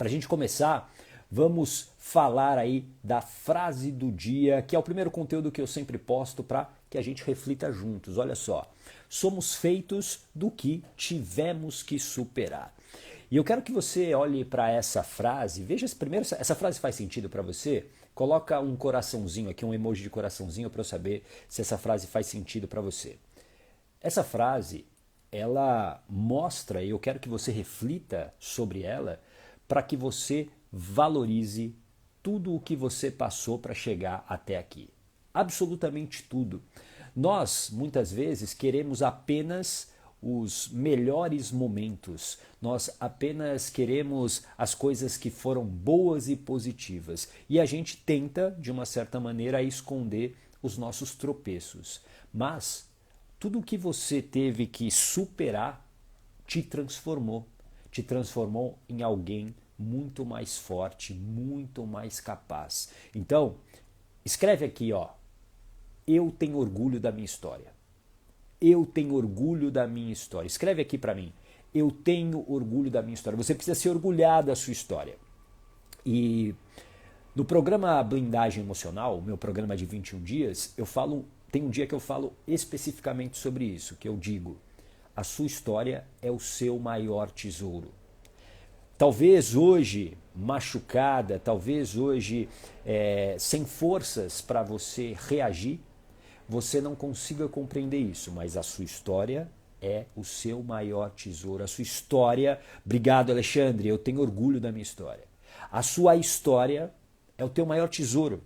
Para a gente começar, vamos falar aí da frase do dia, que é o primeiro conteúdo que eu sempre posto para que a gente reflita juntos. Olha só, somos feitos do que tivemos que superar. E eu quero que você olhe para essa frase, veja se primeiro essa frase faz sentido para você. Coloca um coraçãozinho aqui, um emoji de coraçãozinho para eu saber se essa frase faz sentido para você. Essa frase, ela mostra, e eu quero que você reflita sobre ela, para que você valorize tudo o que você passou para chegar até aqui. Absolutamente tudo. Nós, muitas vezes, queremos apenas os melhores momentos. Nós apenas queremos as coisas que foram boas e positivas. E a gente tenta, de uma certa maneira, esconder os nossos tropeços. Mas tudo o que você teve que superar te transformou. Te transformou em alguém muito mais forte, muito mais capaz. Então, escreve aqui, ó. Eu tenho orgulho da minha história. Eu tenho orgulho da minha história. Escreve aqui para mim. Eu tenho orgulho da minha história. Você precisa se orgulhar da sua história. E no programa Blindagem Emocional, o meu programa de 21 dias, tem um dia que eu falo especificamente sobre isso, que eu digo, a sua história é o seu maior tesouro. Talvez hoje machucada, talvez hoje sem forças para você reagir, você não consiga compreender isso, mas a sua história é o seu maior tesouro. A sua história, obrigado Alexandre, eu tenho orgulho da minha história. A sua história é o teu maior tesouro,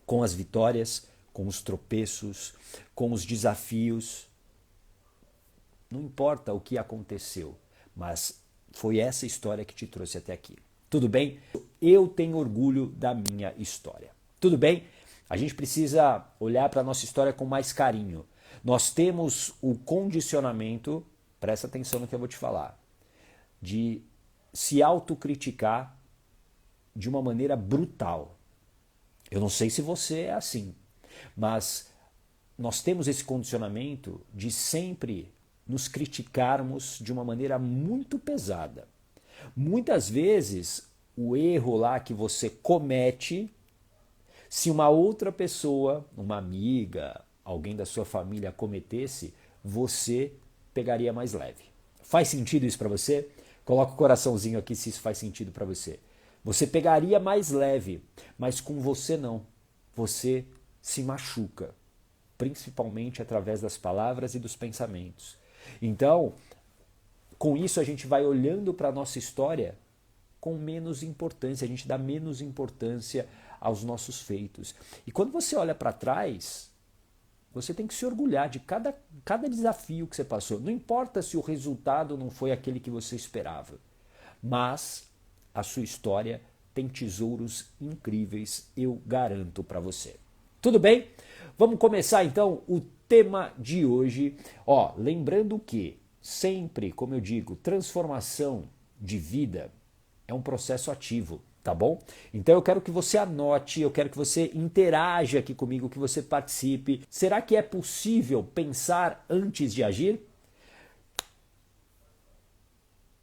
com as vitórias, com os tropeços, com os desafios. Não importa o que aconteceu, mas foi essa história que te trouxe até aqui. Tudo bem? Eu tenho orgulho da minha história. Tudo bem? A gente precisa olhar para a nossa história com mais carinho. Nós temos o condicionamento, presta atenção no que eu vou te falar, de se autocriticar de uma maneira brutal. Eu não sei se você é assim, mas nós temos esse condicionamento de sempre nos criticarmos de uma maneira muito pesada. Muitas vezes, o erro lá que você comete, se uma outra pessoa, uma amiga, alguém da sua família cometesse, você pegaria mais leve. Faz sentido isso para você? Coloca o coraçãozinho aqui se isso faz sentido para você. Você pegaria mais leve, mas com você não. Você se machuca, principalmente através das palavras e dos pensamentos. Então, com isso a gente vai olhando para a nossa história com menos importância, a gente dá menos importância aos nossos feitos. E quando você olha para trás, você tem que se orgulhar de cada desafio que você passou. Não importa se o resultado não foi aquele que você esperava, mas a sua história tem tesouros incríveis, eu garanto para você. Tudo bem? Vamos começar então o tema de hoje. Ó, lembrando que sempre, como eu digo, transformação de vida é um processo ativo, tá bom? Então eu quero que você anote, eu quero que você interaja aqui comigo, que você participe. Será que é possível pensar antes de agir?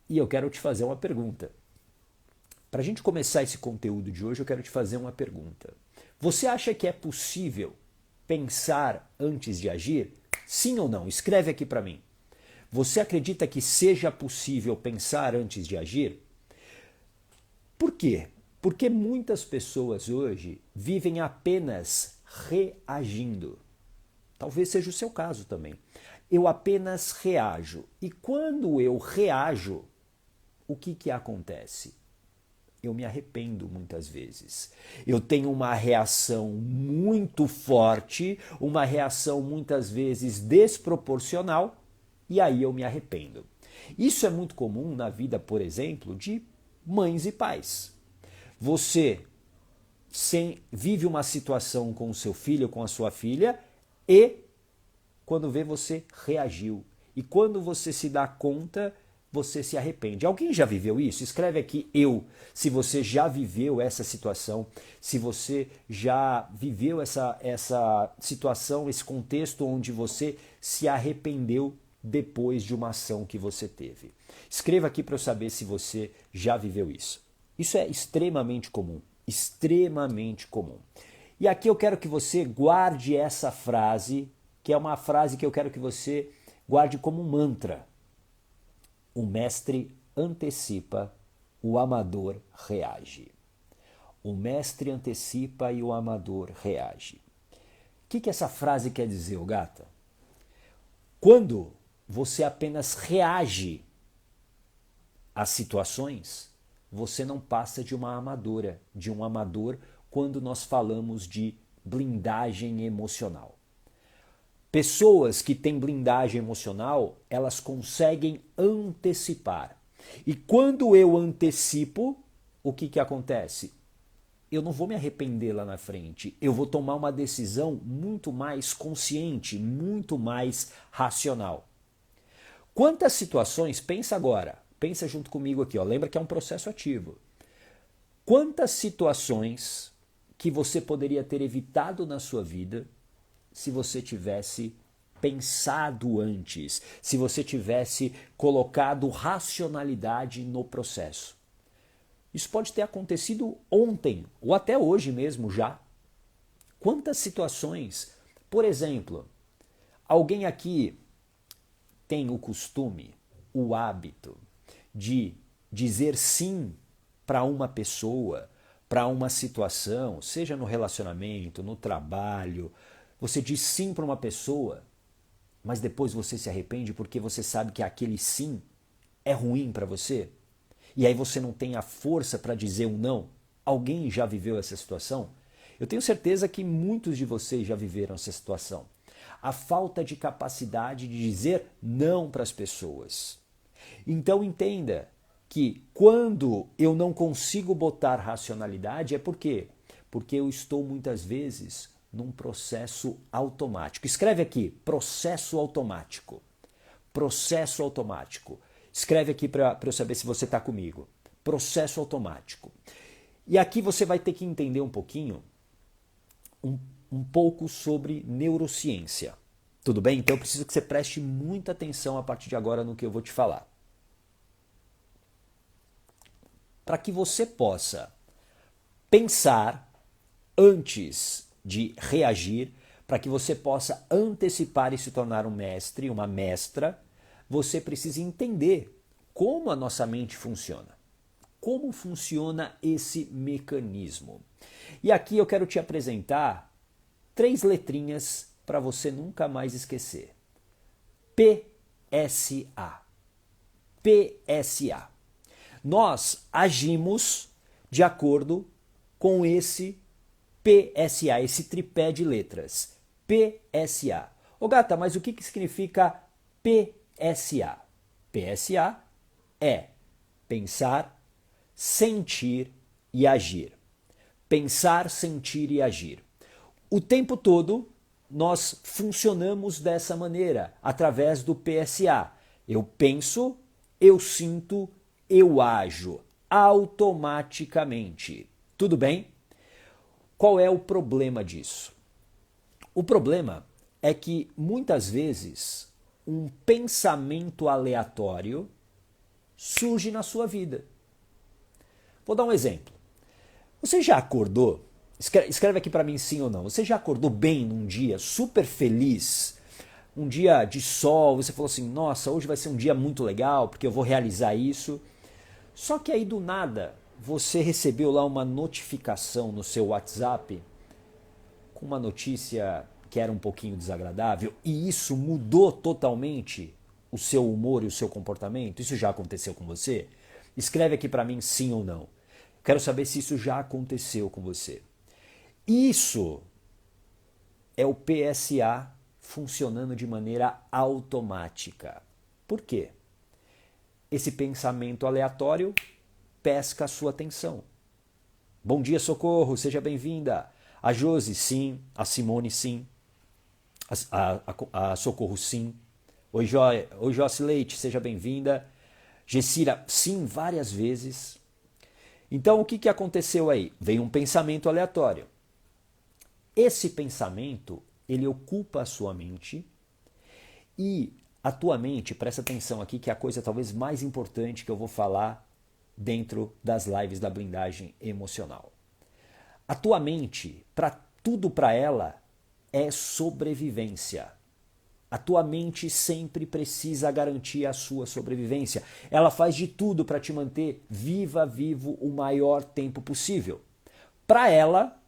E eu quero te fazer uma pergunta. Para a gente começar esse conteúdo de hoje, eu quero te fazer uma pergunta. Você acha que é possível pensar antes de agir? Sim ou não? Escreve aqui para mim. Você acredita que seja possível pensar antes de agir? Por quê? Porque muitas pessoas hoje vivem apenas reagindo. Talvez seja o seu caso também. Eu apenas reajo. E quando eu reajo, o que acontece? Eu me arrependo muitas vezes. Eu tenho uma reação muito forte, uma reação muitas vezes desproporcional, e aí eu me arrependo. Isso é muito comum na vida, por exemplo, de mães e pais. Você vive uma situação com o seu filho, com a sua filha, e quando vê, você reagiu. E quando você se dá conta, você se arrepende. Alguém já viveu isso? Escreve aqui eu, se você já viveu essa situação, se você já viveu essa situação, esse contexto onde você se arrependeu depois de uma ação que você teve. Escreva aqui para eu saber se você já viveu isso. Isso é extremamente comum, extremamente comum. E aqui eu quero que você guarde essa frase, que é uma frase que eu quero que você guarde como um mantra. O mestre antecipa, o amador reage. O mestre antecipa e o amador reage. O que essa frase quer dizer, gata? Quando você apenas reage às situações, você não passa de uma amadora, de um amador quando nós falamos de blindagem emocional. Pessoas que têm blindagem emocional, elas conseguem antecipar. E quando eu antecipo, o que acontece? Eu não vou me arrepender lá na frente. Eu vou tomar uma decisão muito mais consciente, muito mais racional. Quantas situações, pensa agora, pensa junto comigo aqui, ó, lembra que é um processo ativo. Quantas situações que você poderia ter evitado na sua vida se você tivesse pensado antes, se você tivesse colocado racionalidade no processo? Isso pode ter acontecido ontem ou até hoje mesmo já. Quantas situações, por exemplo, alguém aqui tem o costume, o hábito de dizer sim para uma pessoa, para uma situação, seja no relacionamento, no trabalho, você diz sim para uma pessoa, mas depois você se arrepende porque você sabe que aquele sim é ruim para você? E aí você não tem a força para dizer um não? Alguém já viveu essa situação? Eu tenho certeza que muitos de vocês já viveram essa situação. A falta de capacidade de dizer não para as pessoas. Então entenda que quando eu não consigo botar racionalidade é por quê? Porque eu estou muitas vezes num processo automático. Escreve aqui, processo automático. Processo automático. Escreve aqui para eu saber se você está comigo. Processo automático. E aqui você vai ter que entender um pouquinho, um pouco sobre neurociência. Tudo bem? Então eu preciso que você preste muita atenção a partir de agora no que eu vou te falar. Para que você possa pensar antes de reagir, para que você possa antecipar e se tornar um mestre, uma mestra, você precisa entender como a nossa mente funciona. Como funciona esse mecanismo. E aqui eu quero te apresentar 3 letrinhas para você nunca mais esquecer. PSA. PSA. Nós agimos de acordo com esse PSA, esse tripé de letras. PSA. Ô gata, mas o que significa PSA? PSA é pensar, sentir e agir. Pensar, sentir e agir. O tempo todo nós funcionamos dessa maneira, através do PSA. Eu penso, eu sinto, eu ajo automaticamente. Tudo bem? Qual é o problema disso? O problema é que muitas vezes um pensamento aleatório surge na sua vida. Vou dar um exemplo. Você já acordou? Escreve aqui para mim sim ou não. Você já acordou bem num dia, super feliz? Um dia de sol, você falou assim, nossa, hoje vai ser um dia muito legal porque eu vou realizar isso. Só que aí do nada você recebeu lá uma notificação no seu WhatsApp com uma notícia que era um pouquinho desagradável e isso mudou totalmente o seu humor e o seu comportamento? Isso já aconteceu com você? Escreve aqui para mim sim ou não. Quero saber se isso já aconteceu com você. Isso é o PSA funcionando de maneira automática. Por quê? Esse pensamento aleatório pesca a sua atenção. Bom dia, Socorro, seja bem-vinda. A Josi, sim. A Simone, sim. A Socorro, sim. Oi, Josi Leite, seja bem-vinda. Gessira, sim, várias vezes. Então, o que aconteceu aí? Veio um pensamento aleatório. Esse pensamento, ele ocupa a sua mente e A tua mente, presta atenção aqui, que é a coisa talvez mais importante que eu vou falar dentro das lives da blindagem emocional. A tua mente, tudo para ela, é sobrevivência. A tua mente sempre precisa garantir a sua sobrevivência. Ela faz de tudo para te manter vivo o maior tempo possível. Para ela,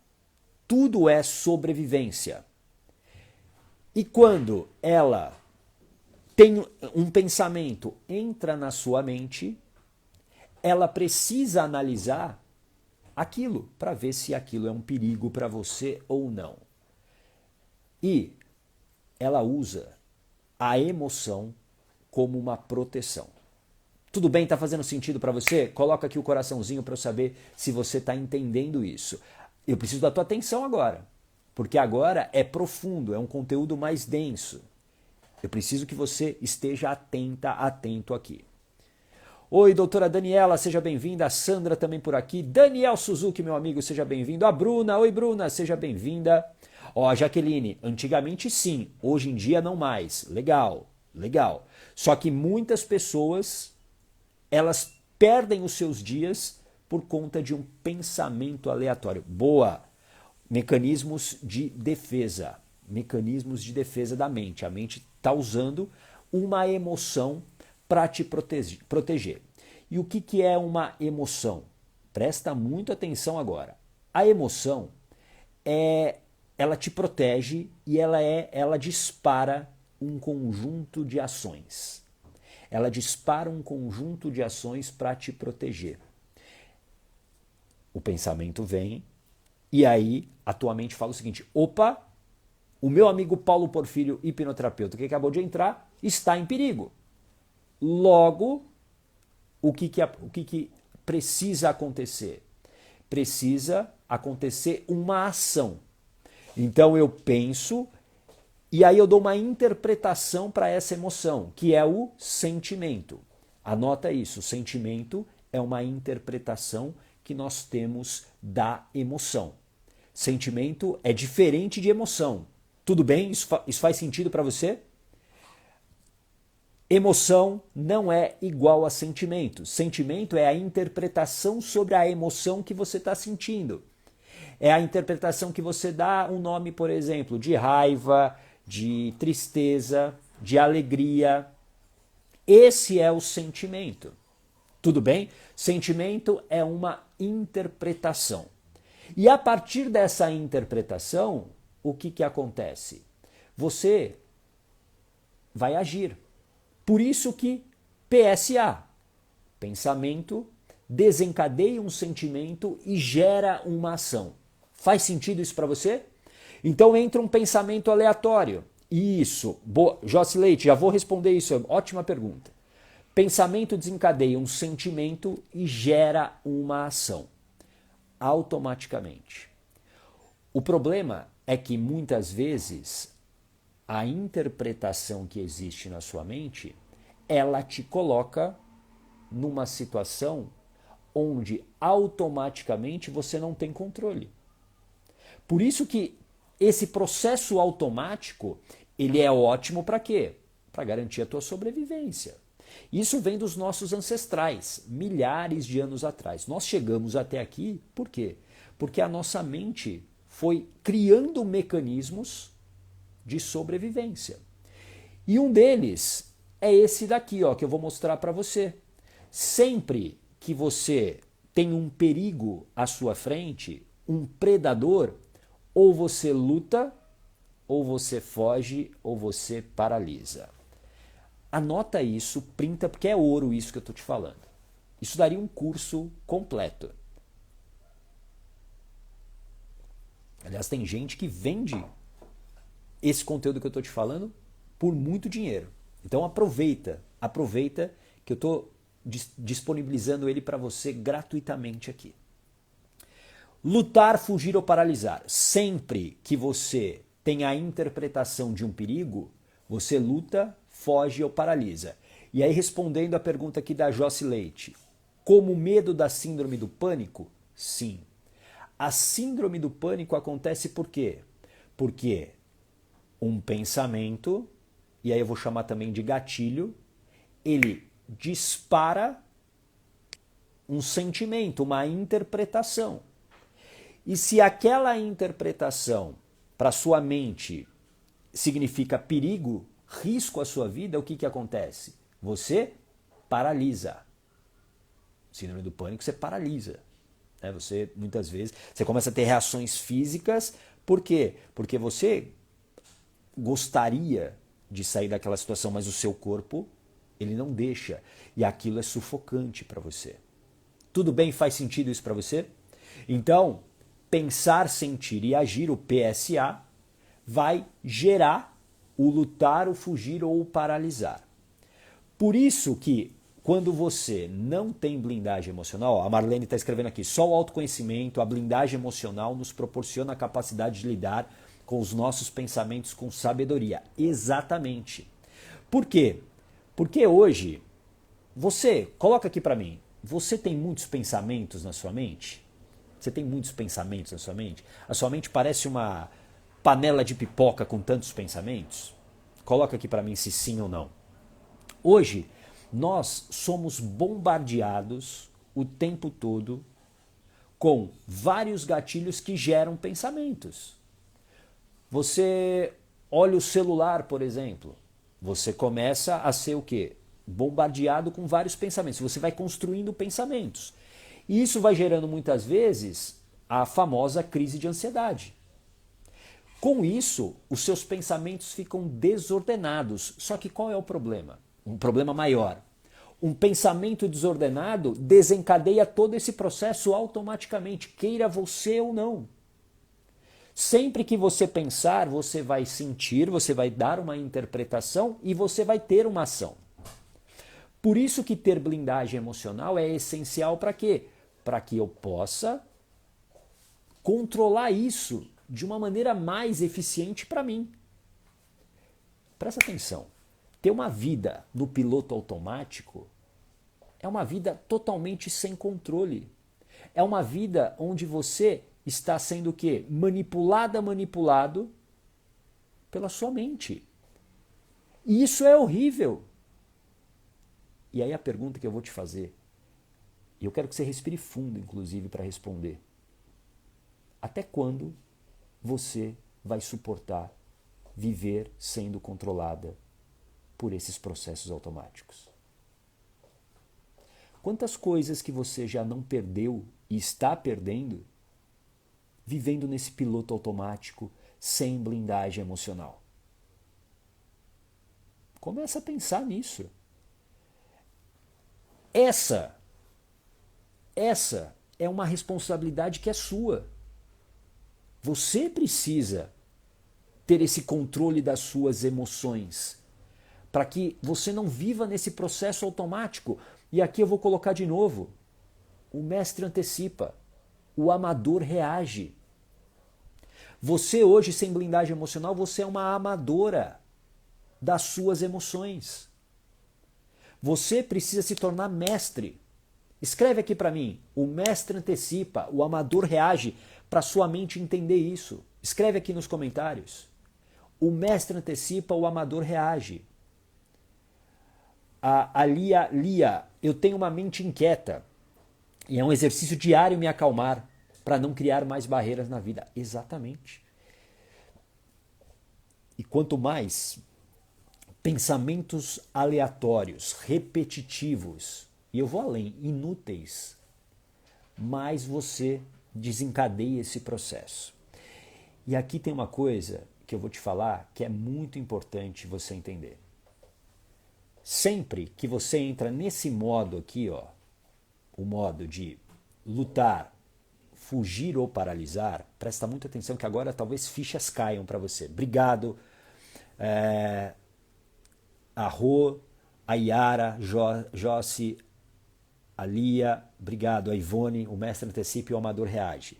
tudo é sobrevivência. E quando ela tem um pensamento, entra na sua mente, ela precisa analisar aquilo para ver se aquilo é um perigo para você ou não. E ela usa a emoção como uma proteção. Tudo bem? Está fazendo sentido para você? Coloca aqui o coraçãozinho para eu saber se você está entendendo isso. Eu preciso da tua atenção agora, porque agora é profundo, é um conteúdo mais denso. Eu preciso que você esteja atento aqui. Oi, doutora Daniela, seja bem-vinda. A Sandra também por aqui. Daniel Suzuki, meu amigo, seja bem-vindo. A Bruna, oi Bruna, seja bem-vinda. Ó, Jaqueline, antigamente sim, hoje em dia não mais. Legal, legal. Só que muitas pessoas, elas perdem os seus dias por conta de um pensamento aleatório. Boa! Mecanismos de defesa da mente. A mente está usando uma emoção para te proteger. E o que é uma emoção? Presta muita atenção agora. A emoção ela te protege e ela dispara um conjunto de ações. Ela dispara um conjunto de ações para te proteger. O pensamento vem e aí a tua mente fala o seguinte: opa, o meu amigo Paulo Porfírio, hipnoterapeuta, que acabou de entrar, está em perigo. Logo, o que precisa acontecer? Precisa acontecer uma ação. Então eu penso e aí eu dou uma interpretação para essa emoção, que é o sentimento. Anota isso, o sentimento é uma interpretação que nós temos da emoção. Sentimento é diferente de emoção. Tudo bem? Isso faz sentido para você? Emoção não é igual a sentimento. Sentimento é a interpretação sobre a emoção que você está sentindo. É a interpretação que você dá um nome, por exemplo, de raiva, de tristeza, de alegria. Esse é o sentimento. Tudo bem? Sentimento é uma interpretação. E a partir dessa interpretação, o que acontece? Você vai agir. Por isso que PSA, pensamento, desencadeia um sentimento e gera uma ação. Faz sentido isso para você? Então entra um pensamento aleatório. Isso. Boa. Josi Leite, já vou responder isso. Ótima pergunta. Pensamento desencadeia um sentimento e gera uma ação. Automaticamente. O problema é que muitas vezes a interpretação que existe na sua mente, ela te coloca numa situação onde automaticamente você não tem controle. Por isso que esse processo automático, ele é ótimo para quê? Para garantir a tua sobrevivência. Isso vem dos nossos ancestrais, milhares de anos atrás. Nós chegamos até aqui, por quê? Porque a nossa mente foi criando mecanismos de sobrevivência. E um deles é esse daqui, ó, que eu vou mostrar para você. Sempre que você tem um perigo à sua frente, um predador, ou você luta, ou você foge, ou você paralisa. Anota isso, printa, porque é ouro isso que eu estou te falando. Isso daria um curso completo. Aliás, tem gente que vende esse conteúdo que eu estou te falando por muito dinheiro. Então aproveita que eu estou disponibilizando ele para você gratuitamente aqui. Lutar, fugir ou paralisar. Sempre que você tem a interpretação de um perigo, você luta, foge ou paralisa. E aí, respondendo a pergunta aqui da Josi Leite, como medo da síndrome do pânico? Sim. A síndrome do pânico acontece por quê? Porque um pensamento e aí eu vou chamar também de gatilho, ele dispara um sentimento, uma interpretação. E se aquela interpretação para sua mente significa perigo, risco à sua vida, o que, que acontece? Você paralisa. Síndrome do pânico, você paralisa. Você, muitas vezes, você começa a ter reações físicas. Por quê? Porque você gostaria de sair daquela situação, mas o seu corpo, ele não deixa. E aquilo é sufocante para você. Tudo bem? Faz sentido isso para você? Então, pensar, sentir e agir, o PSA, vai gerar o lutar, o fugir ou o paralisar. Por isso que quando você não tem blindagem emocional, a Marlene está escrevendo aqui, só o autoconhecimento, a blindagem emocional nos proporciona a capacidade de lidar com os nossos pensamentos com sabedoria. Exatamente. Por quê? Porque hoje, você, coloca aqui para mim, você tem muitos pensamentos na sua mente? Você tem muitos pensamentos na sua mente? A sua mente parece uma panela de pipoca com tantos pensamentos? Coloca aqui para mim se sim ou não. Hoje, nós somos bombardeados o tempo todo com vários gatilhos que geram pensamentos. Você olha o celular, por exemplo, você começa a ser o quê? Bombardeado com vários pensamentos. Você vai construindo pensamentos. E isso vai gerando muitas vezes a famosa crise de ansiedade. Com isso, os seus pensamentos ficam desordenados. Só que qual é o problema? Um problema maior. Um pensamento desordenado desencadeia todo esse processo automaticamente, queira você ou não. Sempre que você pensar, você vai sentir, você vai dar uma interpretação e você vai ter uma ação. Por isso que ter blindagem emocional é essencial para quê? Para que eu possa controlar isso de uma maneira mais eficiente para mim. Presta atenção. Ter uma vida no piloto automático é uma vida totalmente sem controle. É uma vida onde você está sendo o quê? Manipulado pela sua mente. E isso é horrível. E aí a pergunta que eu vou te fazer, e eu quero que você respire fundo, inclusive, para responder. Até quando você vai suportar viver sendo controlada por esses processos automáticos? Quantas coisas que você já não perdeu e está perdendo vivendo nesse piloto automático sem blindagem emocional? Começa a pensar nisso. Essa é uma responsabilidade que é sua. Você precisa ter esse controle das suas emoções para que você não viva nesse processo automático. E aqui eu vou colocar de novo. O mestre antecipa, o amador reage. Você hoje sem blindagem emocional, você é uma amadora das suas emoções. Você precisa se tornar mestre. Escreve aqui para mim, o mestre antecipa, o amador reage, para sua mente entender isso. Escreve aqui nos comentários. O mestre antecipa, o amador reage. A Lia, eu tenho uma mente inquieta e é um exercício diário me acalmar para não criar mais barreiras na vida. Exatamente. E quanto mais pensamentos aleatórios, repetitivos, e eu vou além, inúteis, mais você desencadeia esse processo. E aqui tem uma coisa que eu vou te falar que é muito importante você entender. Sempre que você entra nesse modo aqui, ó, o modo de lutar, fugir ou paralisar, presta muita atenção que agora talvez fichas caiam para você. Obrigado, a Rô, a Yara, Jossi, a Lia, obrigado, a Ivone, o mestre antecipa e o amador reage.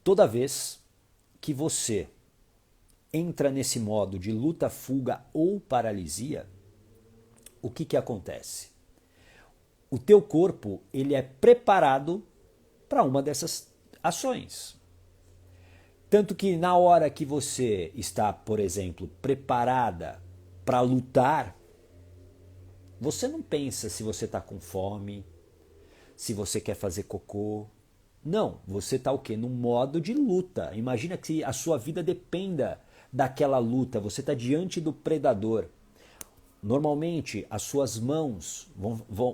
Toda vez que você entra nesse modo de luta, fuga ou paralisia, o que acontece? O teu corpo ele é preparado para uma dessas ações. Tanto que na hora que você está, por exemplo, preparada para lutar, você não pensa se você está com fome, se você quer fazer cocô. Não, você está o quê? Num modo de luta. Imagina que a sua vida dependa daquela luta. Você está diante do predador. Normalmente, as suas mãos,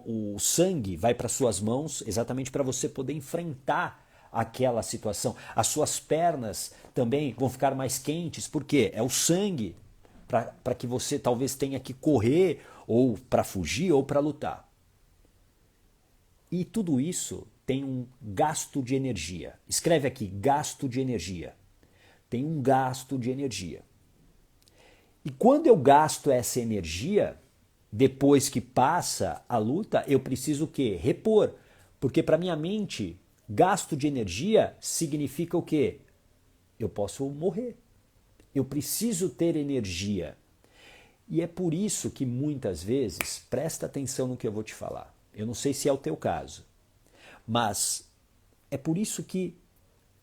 o sangue vai para suas mãos exatamente para você poder enfrentar aquela situação. As suas pernas também vão ficar mais quentes, porque é o sangue para que você talvez tenha que correr, ou para fugir, ou para lutar. E tudo isso tem um gasto de energia. Escreve aqui, gasto de energia. Tem um gasto de energia. E quando eu gasto essa energia, depois que passa a luta, eu preciso o quê? Repor. Porque para minha mente, gasto de energia significa o quê? Eu posso morrer. Eu preciso ter energia. E é por isso que muitas vezes, presta atenção no que eu vou te falar. Eu não sei se é o teu caso, mas é por isso que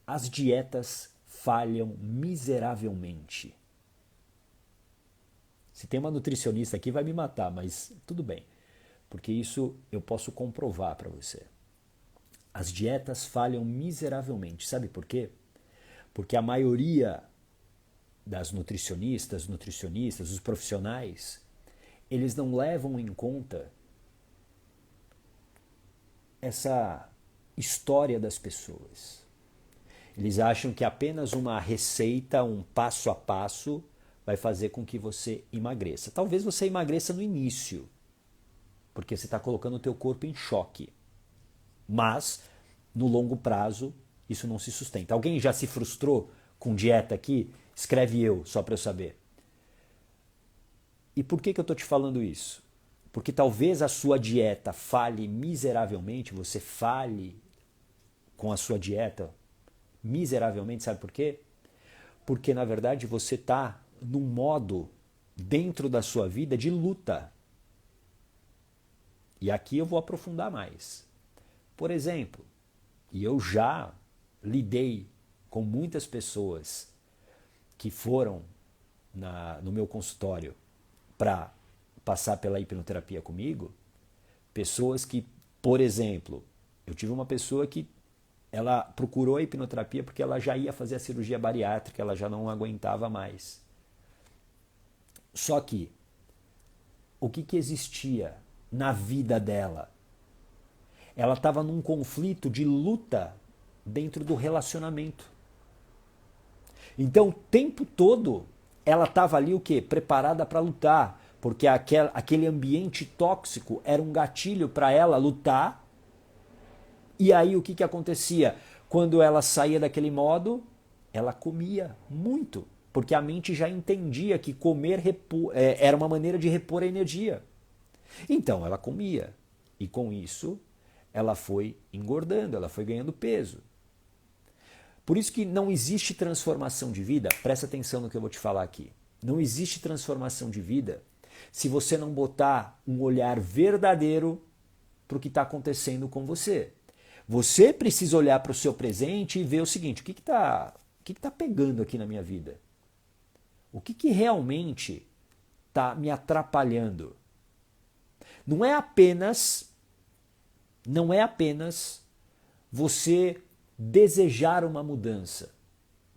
as dietas falham miseravelmente. Se tem uma nutricionista aqui vai me matar, mas tudo bem, porque isso eu posso comprovar para você. As dietas falham miseravelmente. Sabe por quê? Porque a maioria das nutricionistas, os profissionais, eles não levam em conta essa história das pessoas. Eles acham que apenas uma receita, um passo a passo, vai fazer com que você emagreça. Talvez você emagreça no início, porque você está colocando o teu corpo em choque. Mas, no longo prazo, isso não se sustenta. Alguém já se frustrou com dieta aqui? Escreve eu, só para eu saber. E por que eu estou te falando isso? Porque talvez a sua dieta falhe miseravelmente, você falhe com a sua dieta miseravelmente, sabe por quê? Porque, na verdade, você está num modo dentro da sua vida de luta. E aqui eu vou aprofundar mais. Por exemplo, e eu já lidei com muitas pessoas que foram no meu consultório para passar pela hipnoterapia comigo, pessoas que, por exemplo, eu tive uma pessoa que ela procurou a hipnoterapia porque ela já ia fazer a cirurgia bariátrica, ela já não aguentava mais. Só que, o que existia na vida dela? Ela estava num conflito de luta dentro do relacionamento. Então, o tempo todo, ela estava ali o quê? Preparada para lutar, porque aquele ambiente tóxico era um gatilho para ela lutar. E aí o que acontecia? Quando ela saía daquele modo, ela comia muito, porque a mente já entendia que comer era uma maneira de repor a energia. Então ela comia, e com isso ela foi engordando, ela foi ganhando peso. Por isso que não existe transformação de vida, presta atenção no que eu vou te falar aqui. Não existe transformação de vida se você não botar um olhar verdadeiro para o que está acontecendo com você. Você precisa olhar para o seu presente e ver o seguinte, o que tá pegando aqui na minha vida? O que realmente está me atrapalhando? Não é apenas você desejar uma mudança.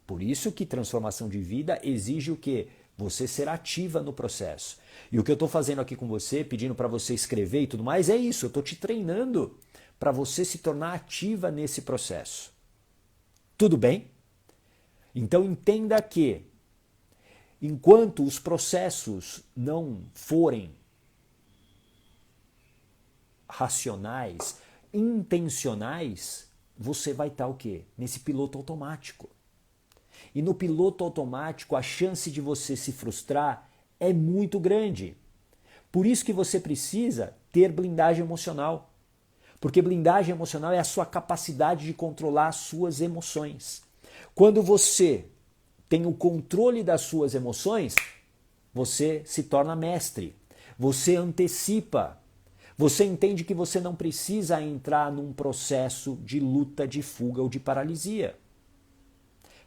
Por isso que transformação de vida exige o quê? Você ser ativa no processo. E o que eu estou fazendo aqui com você, pedindo para você escrever e tudo mais, é isso. Eu estou te treinando para você se tornar ativa nesse processo. Tudo bem? Então entenda que, enquanto os processos não forem racionais, intencionais, você vai estar o quê? Nesse piloto automático. E no piloto automático, a chance de você se frustrar é muito grande. Por isso que você precisa ter blindagem emocional. Porque blindagem emocional é a sua capacidade de controlar as suas emoções. Quando você tem o controle das suas emoções, você se torna mestre. Você antecipa. Você entende que você não precisa entrar num processo de luta, de fuga ou de paralisia.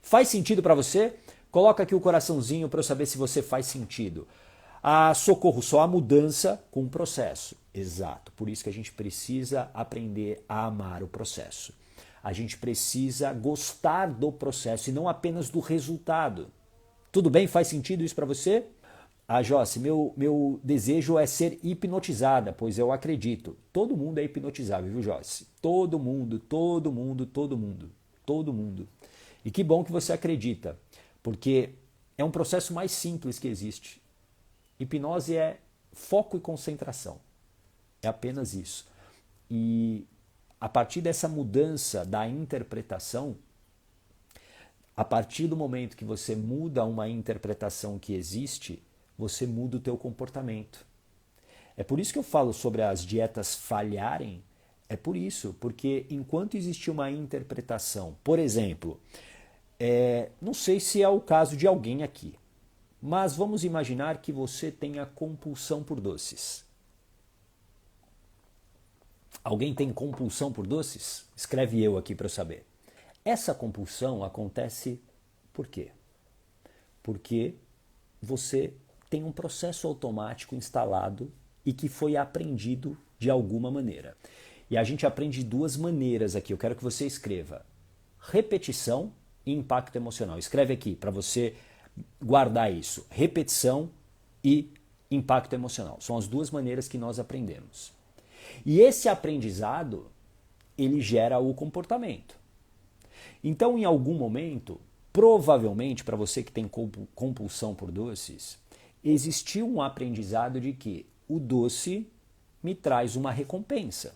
Faz sentido para você? Coloca aqui o coraçãozinho para eu saber se você faz sentido. Ah, Socorro, só há mudança com o processo. Exato, por isso que a gente precisa aprender a amar o processo. A gente precisa gostar do processo e não apenas do resultado. Tudo bem? Faz sentido isso para você? Ah, Josse, meu desejo é ser hipnotizada, pois eu acredito. Todo mundo é hipnotizável, viu, Josse? Todo mundo, todo mundo, todo mundo, todo mundo. E que bom que você acredita, porque é um processo mais simples que existe. Hipnose é foco e concentração. É apenas isso. E a partir dessa mudança da interpretação, a partir do momento que você muda uma interpretação que existe, você muda o teu comportamento. É por isso que eu falo sobre as dietas falharem, é por isso, porque enquanto existir uma interpretação, por exemplo, não sei se é o caso de alguém aqui, mas vamos imaginar que você tenha compulsão por doces. Alguém tem compulsão por doces? Escreve eu aqui para eu saber. Essa compulsão acontece por quê? Porque você tem um processo automático instalado e que foi aprendido de alguma maneira. E a gente aprende de duas maneiras aqui. Eu quero que você escreva repetição e impacto emocional. Escreve aqui para você guardar isso. Repetição e impacto emocional. São as duas maneiras que nós aprendemos. E esse aprendizado, ele gera o comportamento. Então, em algum momento, provavelmente para você que tem compulsão por doces, existiu um aprendizado de que o doce me traz uma recompensa.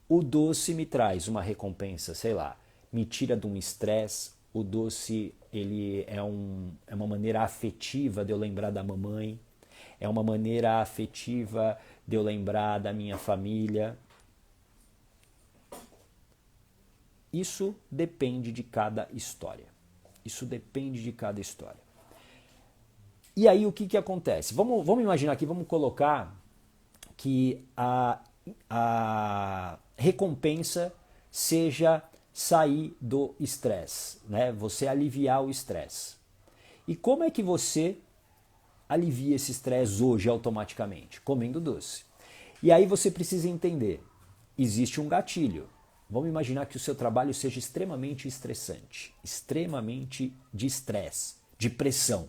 O doce me traz uma recompensa, sei lá, me tira de um estresse. O doce, ele é uma maneira afetiva de eu lembrar da mamãe. É uma maneira afetiva de eu lembrar da minha família. Isso depende de cada história. Isso depende de cada história. E aí o que acontece? Vamos imaginar aqui, vamos colocar que a recompensa seja sair do estresse, né? Você aliviar o estresse. E como é que você alivia esse estresse hoje automaticamente? Comendo doce. E aí você precisa entender, existe um gatilho. Vamos imaginar que o seu trabalho seja extremamente estressante, extremamente de estresse, de pressão.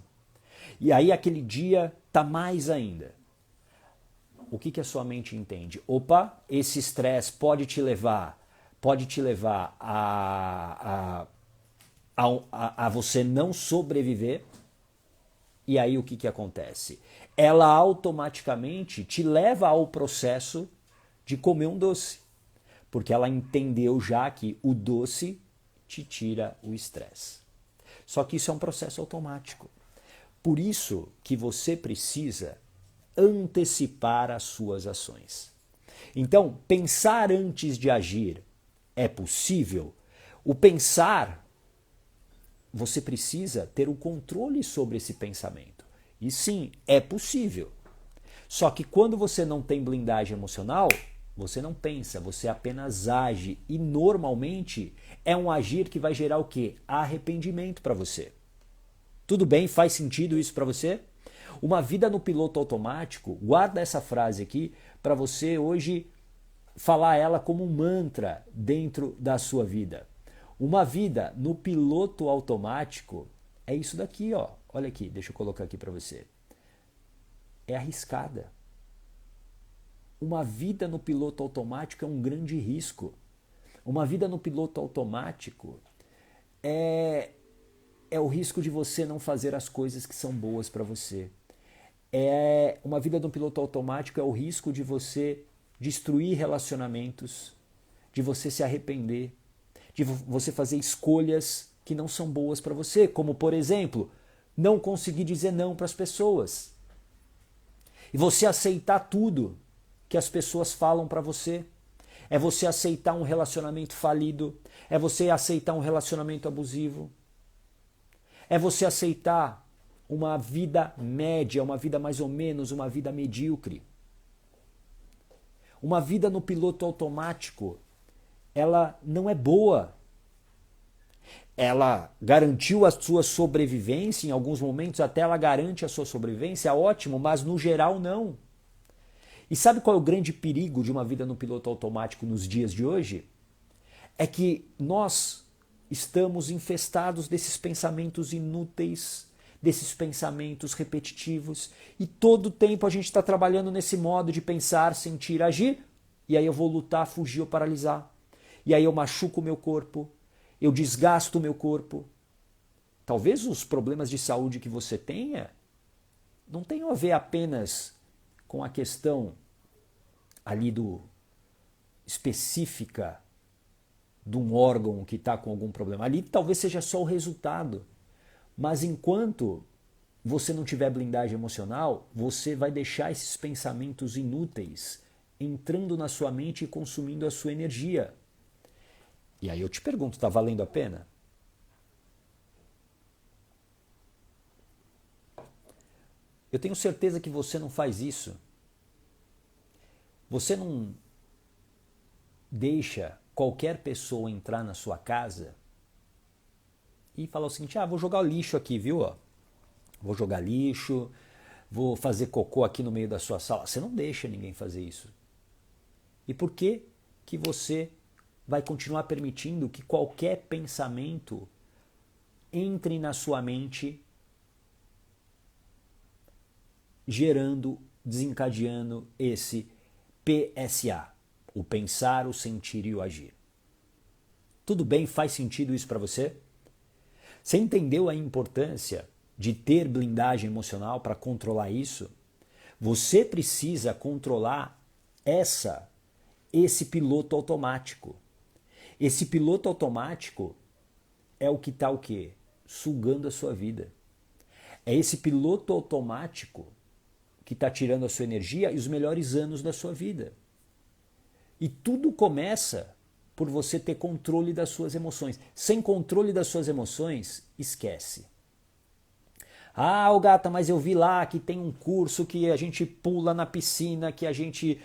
E aí aquele dia tá mais ainda. O que a sua mente entende? Opa, esse estresse pode te levar a você não sobreviver. E aí o que acontece? Ela automaticamente te leva ao processo de comer um doce. Porque ela entendeu já que o doce te tira o estresse. Só que isso é um processo automático. Por isso que você precisa antecipar as suas ações. Então, pensar antes de agir é possível? O pensar, você precisa ter o controle sobre esse pensamento. E sim, é possível. Só que quando você não tem blindagem emocional, você não pensa, você apenas age. E normalmente é um agir que vai gerar o quê? Arrependimento para você. Tudo bem? Faz sentido isso para você? Uma vida no piloto automático, guarda essa frase aqui para você hoje falar ela como um mantra dentro da sua vida. Uma vida no piloto automático é isso daqui, ó. Olha aqui, deixa eu colocar aqui para você. É arriscada. Uma vida no piloto automático é um grande risco. Uma vida no piloto automático é o risco de você não fazer as coisas que são boas para você. Uma vida no piloto automático é o risco de você destruir relacionamentos, de você se arrepender, de você fazer escolhas que não são boas para você, como, por exemplo, não conseguir dizer não para as pessoas. E você aceitar tudo que as pessoas falam para você. É você aceitar um relacionamento falido, é você aceitar um relacionamento abusivo. É você aceitar uma vida média, uma vida mais ou menos, uma vida medíocre. Uma vida no piloto automático, ela não é boa. ela garantiu a sua sobrevivência, em alguns momentos até ela garante a sua sobrevivência, ótimo, mas no geral não. E sabe qual é o grande perigo de uma vida no piloto automático nos dias de hoje? É que nós estamos infestados desses pensamentos inúteis, desses pensamentos repetitivos, e todo o tempo a gente está trabalhando nesse modo de pensar, sentir, agir, e aí eu vou lutar, fugir ou paralisar. E aí eu machuco o meu corpo, eu desgasto o meu corpo. Talvez os problemas de saúde que você tenha não tenham a ver apenas com a questão ali do específica de um órgão que está com algum problema. Ali talvez seja só o resultado. Mas enquanto você não tiver blindagem emocional, você vai deixar esses pensamentos inúteis entrando na sua mente e consumindo a sua energia. E aí eu te pergunto, está valendo a pena? Eu tenho certeza que você não faz isso. Você não deixa qualquer pessoa entrar na sua casa e falar o seguinte, vou jogar lixo aqui, viu? Vou jogar lixo, vou fazer cocô aqui no meio da sua sala. Você não deixa ninguém fazer isso. E por que que você vai continuar permitindo que qualquer pensamento entre na sua mente, gerando, desencadeando esse PSA, o pensar, o sentir e o agir? Tudo bem? Faz sentido isso para você? Você entendeu a importância de ter blindagem emocional para controlar isso? Você precisa controlar esse piloto automático. Esse piloto automático é o que está o quê? Sugando a sua vida. É esse piloto automático que está tirando a sua energia e os melhores anos da sua vida. E tudo começa por você ter controle das suas emoções. Sem controle das suas emoções, esquece. Gata, mas eu vi lá que tem um curso que a gente pula na piscina, que a gente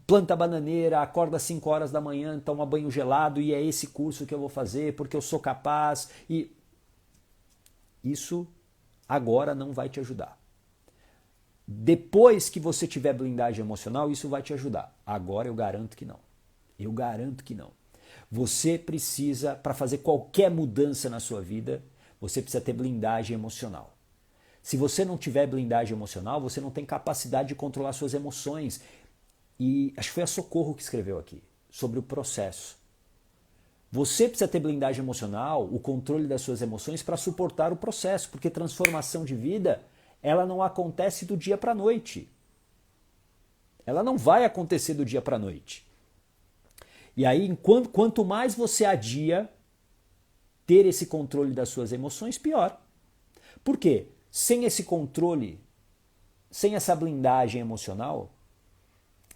planta bananeira, acorda às 5 horas da manhã, toma banho gelado e é esse curso que eu vou fazer porque eu sou capaz. E isso agora não vai te ajudar. Depois que você tiver blindagem emocional, isso vai te ajudar. Agora eu garanto que não. Eu garanto que não. Você precisa, para fazer qualquer mudança na sua vida, você precisa ter blindagem emocional. Se você não tiver blindagem emocional, você não tem capacidade de controlar suas emoções. E acho que foi a Socorro que escreveu aqui, sobre o processo. Você precisa ter blindagem emocional, o controle das suas emoções para suportar o processo, porque transformação de vida, ela não acontece do dia para a noite. Ela não vai acontecer do dia para a noite. E aí, quanto mais você adia ter esse controle das suas emoções, pior. Por quê? Sem esse controle, sem essa blindagem emocional,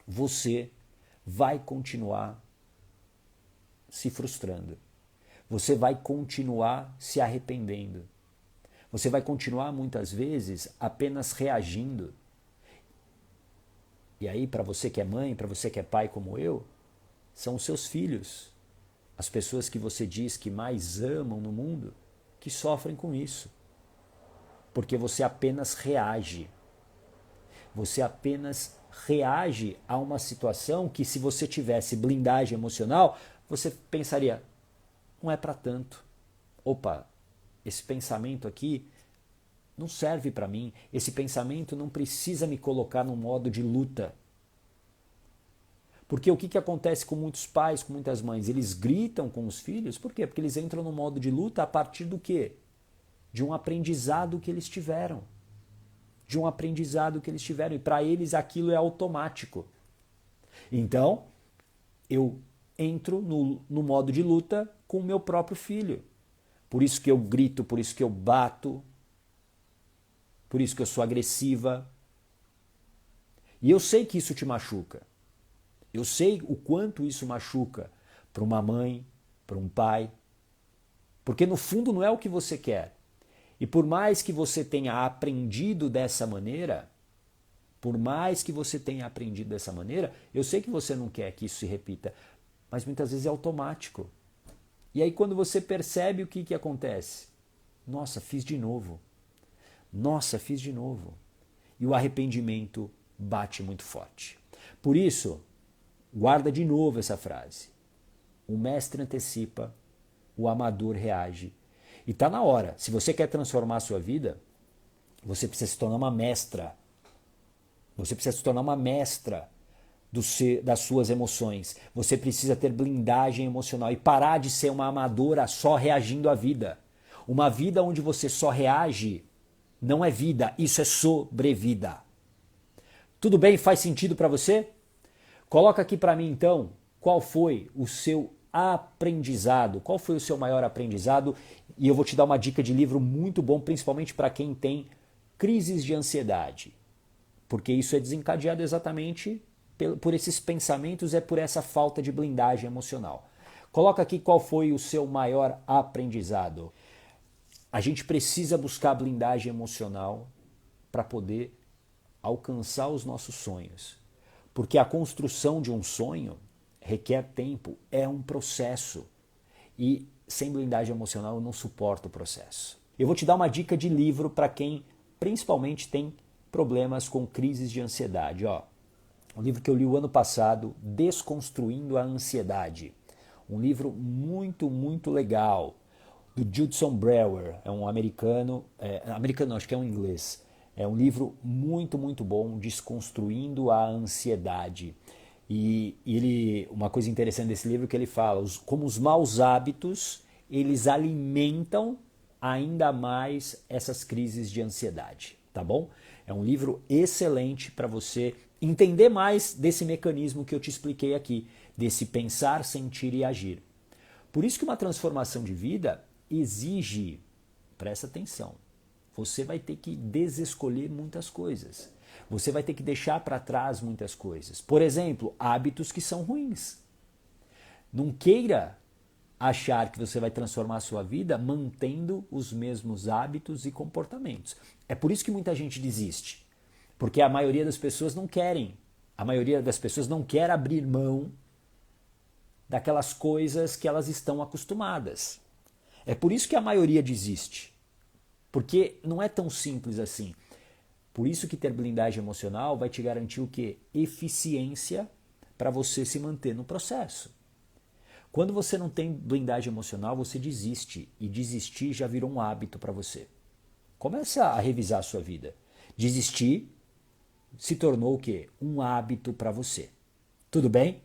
você vai continuar se frustrando. Você vai continuar se arrependendo. Você vai continuar, muitas vezes, apenas reagindo. E aí, para você que é mãe, para você que é pai como eu, são os seus filhos, as pessoas que você diz que mais amam no mundo, que sofrem com isso. Porque você apenas reage. Você apenas reage a uma situação que, se você tivesse blindagem emocional, você pensaria, não é para tanto. Opa, esse pensamento aqui não serve para mim. Esse pensamento não precisa me colocar num modo de luta. Porque o que acontece com muitos pais, com muitas mães? Eles gritam com os filhos. Por quê? Porque eles entram no modo de luta a partir do quê? De um aprendizado que eles tiveram. De um aprendizado que eles tiveram. E para eles aquilo é automático. Então, eu entro no modo de luta com o meu próprio filho. Por isso que eu grito, por isso que eu bato, por isso que eu sou agressiva. E eu sei que isso te machuca. Eu sei o quanto isso machuca para uma mãe, para um pai. Porque no fundo não é o que você quer. E por mais que você tenha aprendido dessa maneira, eu sei que você não quer que isso se repita, mas muitas vezes é automático. E aí quando você percebe, o que acontece? Nossa, fiz de novo. Nossa, fiz de novo. E o arrependimento bate muito forte. Por isso, guarda de novo essa frase. O mestre antecipa, o amador reage. E está na hora. Se você quer transformar a sua vida, você precisa se tornar uma mestra. Você precisa se tornar uma mestra das suas emoções. Você precisa ter blindagem emocional e parar de ser uma amadora só reagindo à vida. Uma vida onde você só reage não é vida, isso é sobrevida. Tudo bem? Faz sentido para você? Coloca aqui para mim então qual foi o seu aprendizado, qual foi o seu maior aprendizado, e eu vou te dar uma dica de livro muito bom, principalmente para quem tem crises de ansiedade, porque isso é desencadeado exatamente por esses pensamentos, é por essa falta de blindagem emocional. Coloca aqui qual foi o seu maior aprendizado. A gente precisa buscar blindagem emocional para poder alcançar os nossos sonhos, porque a construção de um sonho requer tempo, é um processo. E sem blindagem emocional eu não suporto o processo. Eu vou te dar uma dica de livro para quem principalmente tem problemas com crises de ansiedade. Um livro que eu li o ano passado, Desconstruindo a Ansiedade. Um livro muito, muito legal, do Judson Brewer, é um americano, acho que é um inglês. É um livro muito, muito bom, Desconstruindo a Ansiedade. E uma coisa interessante desse livro é que ele fala como os maus hábitos, eles alimentam ainda mais essas crises de ansiedade, tá bom? É um livro excelente para você entender mais desse mecanismo que eu te expliquei aqui, desse pensar, sentir e agir. Por isso que uma transformação de vida exige, presta atenção, você vai ter que desescolher muitas coisas. Você vai ter que deixar para trás muitas coisas. Por exemplo, hábitos que são ruins. Não queira achar que você vai transformar a sua vida mantendo os mesmos hábitos e comportamentos. É por isso que muita gente desiste. Porque a maioria das pessoas não querem. A maioria das pessoas não quer abrir mão daquelas coisas que elas estão acostumadas. É por isso que a maioria desiste. Porque não é tão simples assim. Por isso que ter blindagem emocional vai te garantir o quê? Eficiência para você se manter no processo. Quando você não tem blindagem emocional, você desiste. E desistir já virou um hábito para você. Começa a revisar a sua vida. Desistir se tornou o quê? Um hábito para você. Tudo bem?